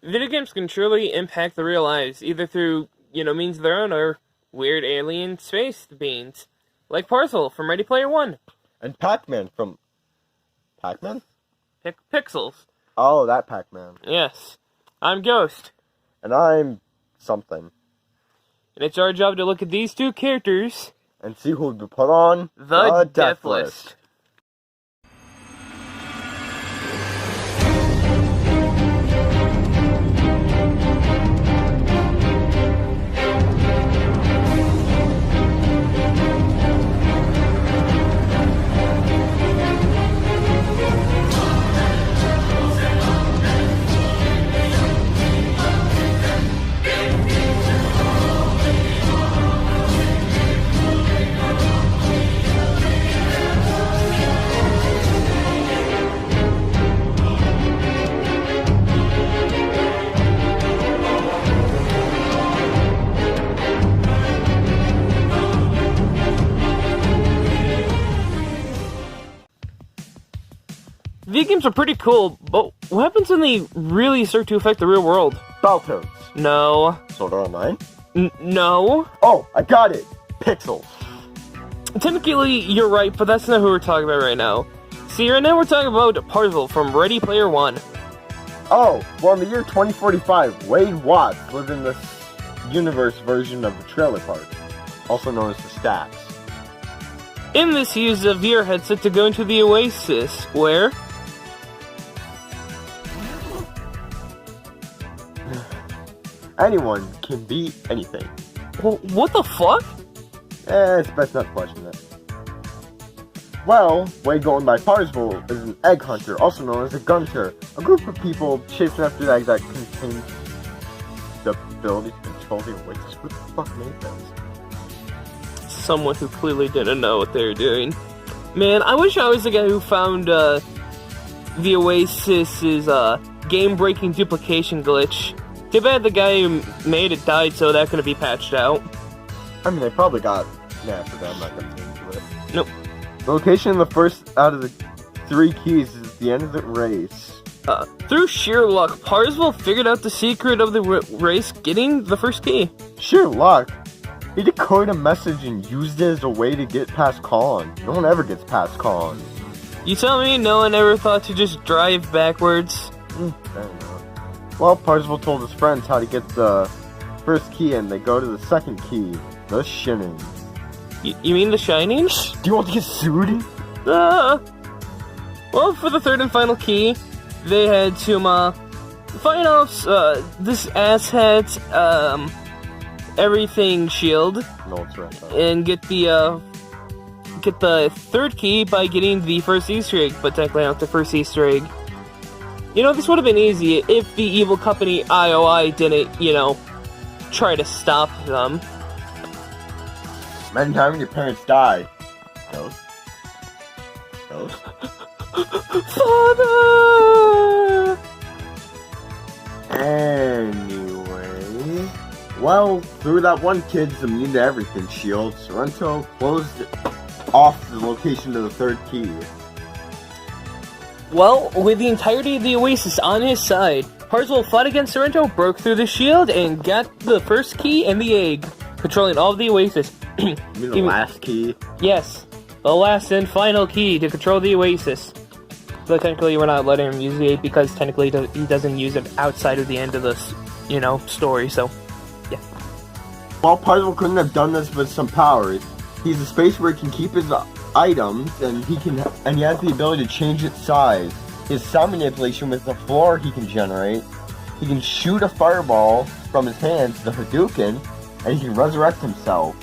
Video games can truly impact the real lives, either through, means of their own or weird alien space beings. Like Parzivel from Ready Player One. And Pac-Man from... Pac-Man? Pixels. Oh, that Pac-Man. Yes. I'm Ghost. And I'm... something. And it's our job to look at these two characters... and see who would be put on... the Death List. Video games are pretty cool, but what happens when they really start to affect the real world? Battletoads. No. Sword Art Online? No. Oh, I got it! Pixels. Technically, you're right, but that's not who we're talking about right now. See, right now we're talking about Parzivel from Ready Player One. Oh, well, in the year 2045, Wade Watts lived in this universe version of the trailer park, also known as the Stacks. In this, he used a VR headset to go into the Oasis, where... anyone can beat anything. What the fuck? It's best not to question that. Well, Wade going by Parzivel is an egg hunter, also known as a gunter, a group of people chasing after eggs that contain the ability to control the Oasis. Who the fuck made this? Someone who clearly didn't know what they were doing. Man, I wish I was the guy who found the Oasis's game-breaking duplication glitch. Too bad the guy who made it died, so that couldn't be patched out. I mean, they probably got... nah, for that, I'm not gonna get into it. Nope. The location of the first out of the 3 keys is at the end of the race. Through sheer luck, Parzivel figured out the secret of the race, getting the first key. Sheer luck? He decoded a message and used it as a way to get past Colin. No one ever gets past Colin. You tell me no one ever thought to just drive backwards? I don't know. Well, Parzivel told his friends how to get the first key, and they go to the second key, the Shining. You mean the Shining? Do you want to get sued? Well, for the third and final key, they had to fight off this asshat, everything shield, No, it's right. and get the third key by getting the first Easter egg, but technically not the first Easter egg. This would have been easy if the evil company IOI didn't, try to stop them. Imagine having your parents die. Ghost? Ghost? Father! Anyway... well, through that one kid's immune to everything shield, Sorrento closed off the location of the third key. Well, with the entirety of the Oasis on his side, Parzivel fought against Sorrento, broke through the shield, and got the first key and the egg, controlling all of the Oasis. You mean the last key? Yes, the last and final key to control the Oasis. But technically, we're not letting him use the egg because technically he doesn't use it outside of the end of the, story, so, yeah. Well, Parzivel couldn't have done this with some powers. He's a space where he can keep his items, and he has the ability to change its size. His sound manipulation with the floor he can generate. He can shoot a fireball from his hands, the Hadouken, and he can resurrect himself.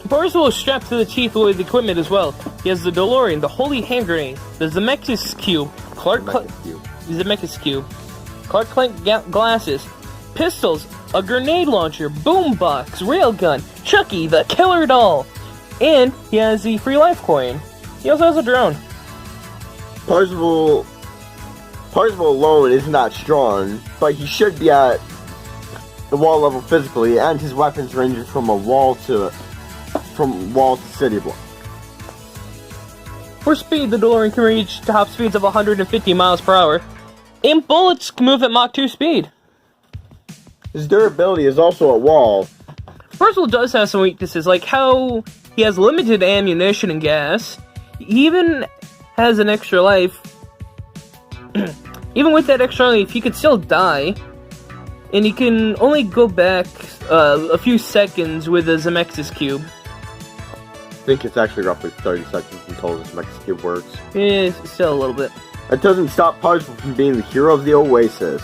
Parzivel is strapped to the teeth with equipment as well. He has the DeLorean, the Holy Hand Grenade, the Zemeckis Cube, Clark Clank glasses, pistols, a grenade launcher, boombox, railgun, Chucky, the killer doll, and he has the free life coin. He also has a drone. Parzivel alone is not strong, but he should be at the wall level physically, and his weapons range from wall to city block. For speed, the DeLorean can reach top speeds of 150 miles per hour, and bullets can move at Mach 2 speed. His durability is also a wall. Parzivel does have some weaknesses, like how he has limited ammunition and gas. He even has an extra life. Even with that extra life, he could still die. And he can only go back a few seconds with a Zemexis cube. I think it's actually roughly 30 seconds until the Zemexis cube works. Yeah, still a little bit. That doesn't stop Parzivel from being the hero of the Oasis.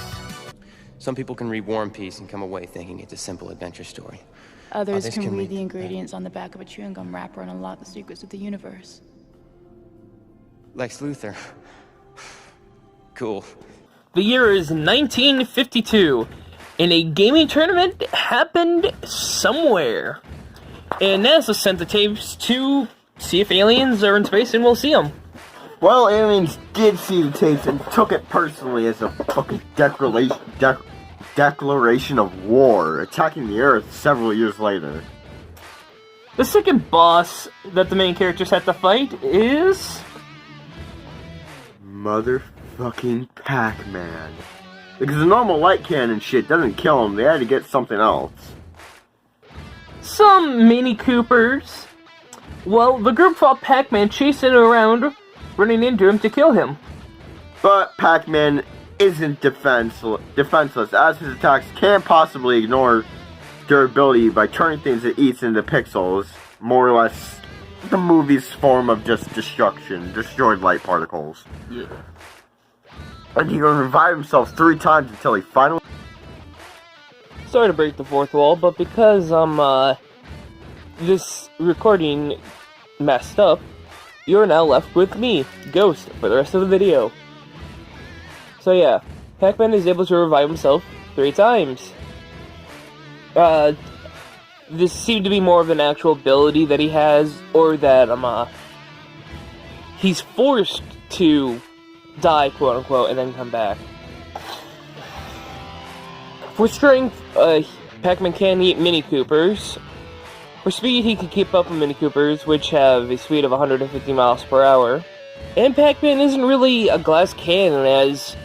Some people can read War and Peace and come away thinking it's a simple adventure story. Others can read the ingredients on the back of a chewing gum wrapper and unlock the secrets of the universe. Lex Luthor. Cool. The year is 1952, and a gaming tournament happened somewhere. And NASA sent the tapes to see if aliens are in space, and we'll see them. Well, aliens did see the tapes and took it personally as a fucking declaration of war, attacking the Earth several years later. The second boss that the main characters have to fight is... Motherfucking Pac-Man. Because the normal light cannon shit doesn't kill him, they had to get something else. Some Mini Coopers. Well, the group fought Pac-Man chasing around, running into him to kill him. But Pac-Man isn't defenseless, as his attacks can't possibly ignore durability by turning things it eats into pixels, more or less the movie's form of just destruction, destroyed light particles. Yeah. And he can revive himself 3 times until he finally... Sorry to break the fourth wall, but because this recording messed up, you're now left with me, Ghost, for the rest of the video. So yeah, Pac-Man is able to revive himself 3 times. This seemed to be more of an actual ability that he has, or that, he's forced to die, quote-unquote, and then come back. For strength, Pac-Man can eat Mini Coopers. For speed, he can keep up with Mini Coopers, which have a speed of 150 miles per hour. And Pac-Man isn't really a glass cannon, as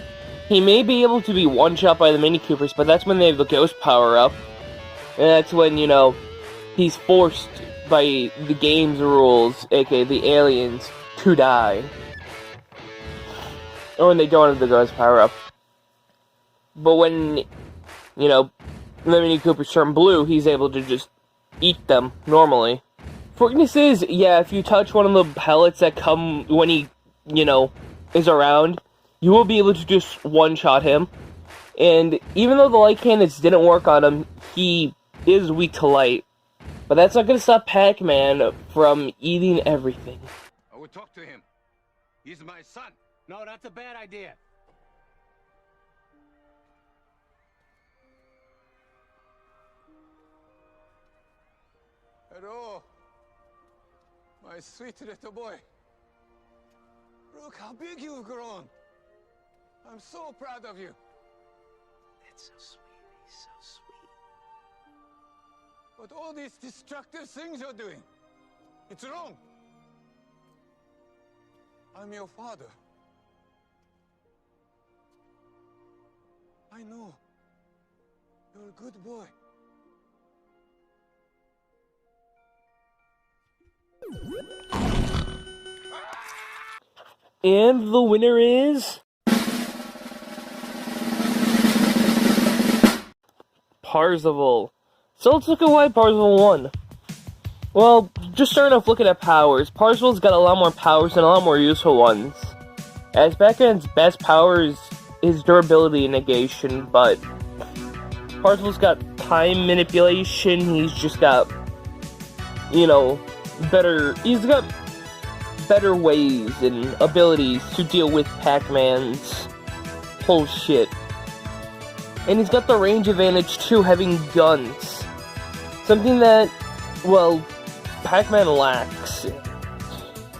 he may be able to be one-shot by the Mini Coopers, but that's when they have the Ghost power-up. And that's when, you know, he's forced by the game's rules, aka the aliens, to die. Or when they don't have the Ghost power-up. But when, you know, the Mini Coopers turn blue, he's able to just eat them normally. For weaknesses, yeah, if you touch one of the pellets that come when he, you know, is around, you will be able to just one-shot him. And even though the light cannons didn't work on him, he is weak to light. But that's not going to stop Pac-Man from eating everything. I will talk to him. He's my son. No, that's a bad idea. Hello, my sweet little boy. Look how big you've grown. I'm so proud of you. That's so sweet. He's so sweet. But all these destructive things you're doing, it's wrong. I'm your father. I know. You're a good boy. And the winner is... Parzivel. So let's look at why Parzivel won. Well, just starting off looking at powers, Parzivel's got a lot more powers and a lot more useful ones. As Pac-Man's best power is his durability and negation, but Parzivel's got time manipulation, he's just got, you know, he's got better ways and abilities to deal with Pac-Man's whole shit. And he's got the range advantage too, having guns. Something that, well, Pac-Man lacks.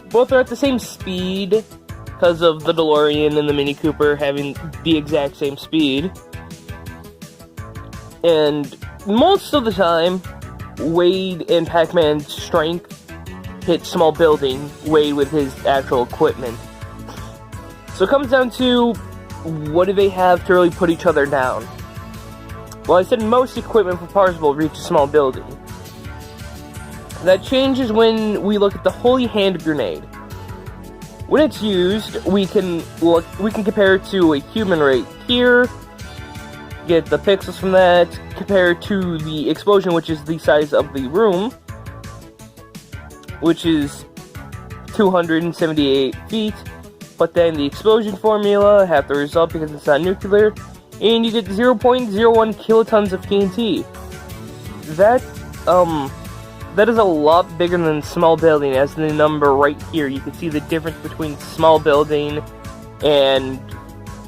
Both are at the same speed, because of the DeLorean and the Mini Cooper having the exact same speed. And most of the time, Wade and Pac-Man's strength hit small building, Wade with his actual equipment. So it comes down to, what do they have to really put each other down? Well, I said most equipment for Parzivel reach a small building. That changes when we look at the Holy Hand Grenade. When it's used, we can compare it to a human right here, get the pixels from that, compare it to the explosion, which is the size of the room, which is 278 feet, but then the explosion formula, half the result because it's not nuclear, and you get 0.01 kilotons of TNT. That is a lot bigger than small building, as the number right here. You can see the difference between small building and,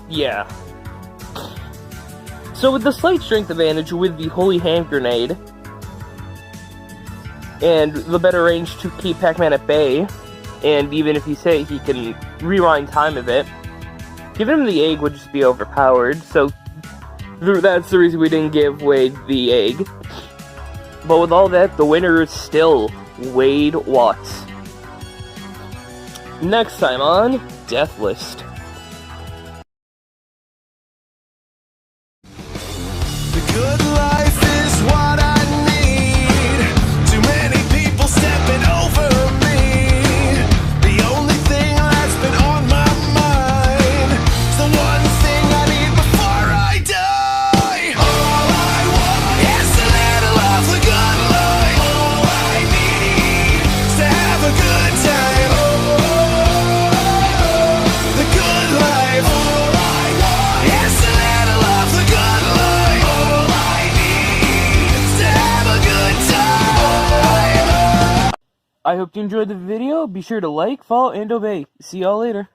yeah. So with the slight strength advantage with the Holy Hand Grenade, and the better range to keep Pac-Man at bay, and even if you say he can rewind time a bit, giving him the egg would just be overpowered, so that's the reason we didn't give Wade the egg. But with all that, the winner is still Wade Watts. Next time on Death List. The good life is what I need. Too many people stepping over me. The only thing that's been on my mind is the one thing I need before I die. All I want is a little of the good life. All I need is to have a good time. The good life. All I want is a little of the good life. All I need is to have a good time. I hope you enjoyed the video. Be sure to like, follow, and obey. See y'all later.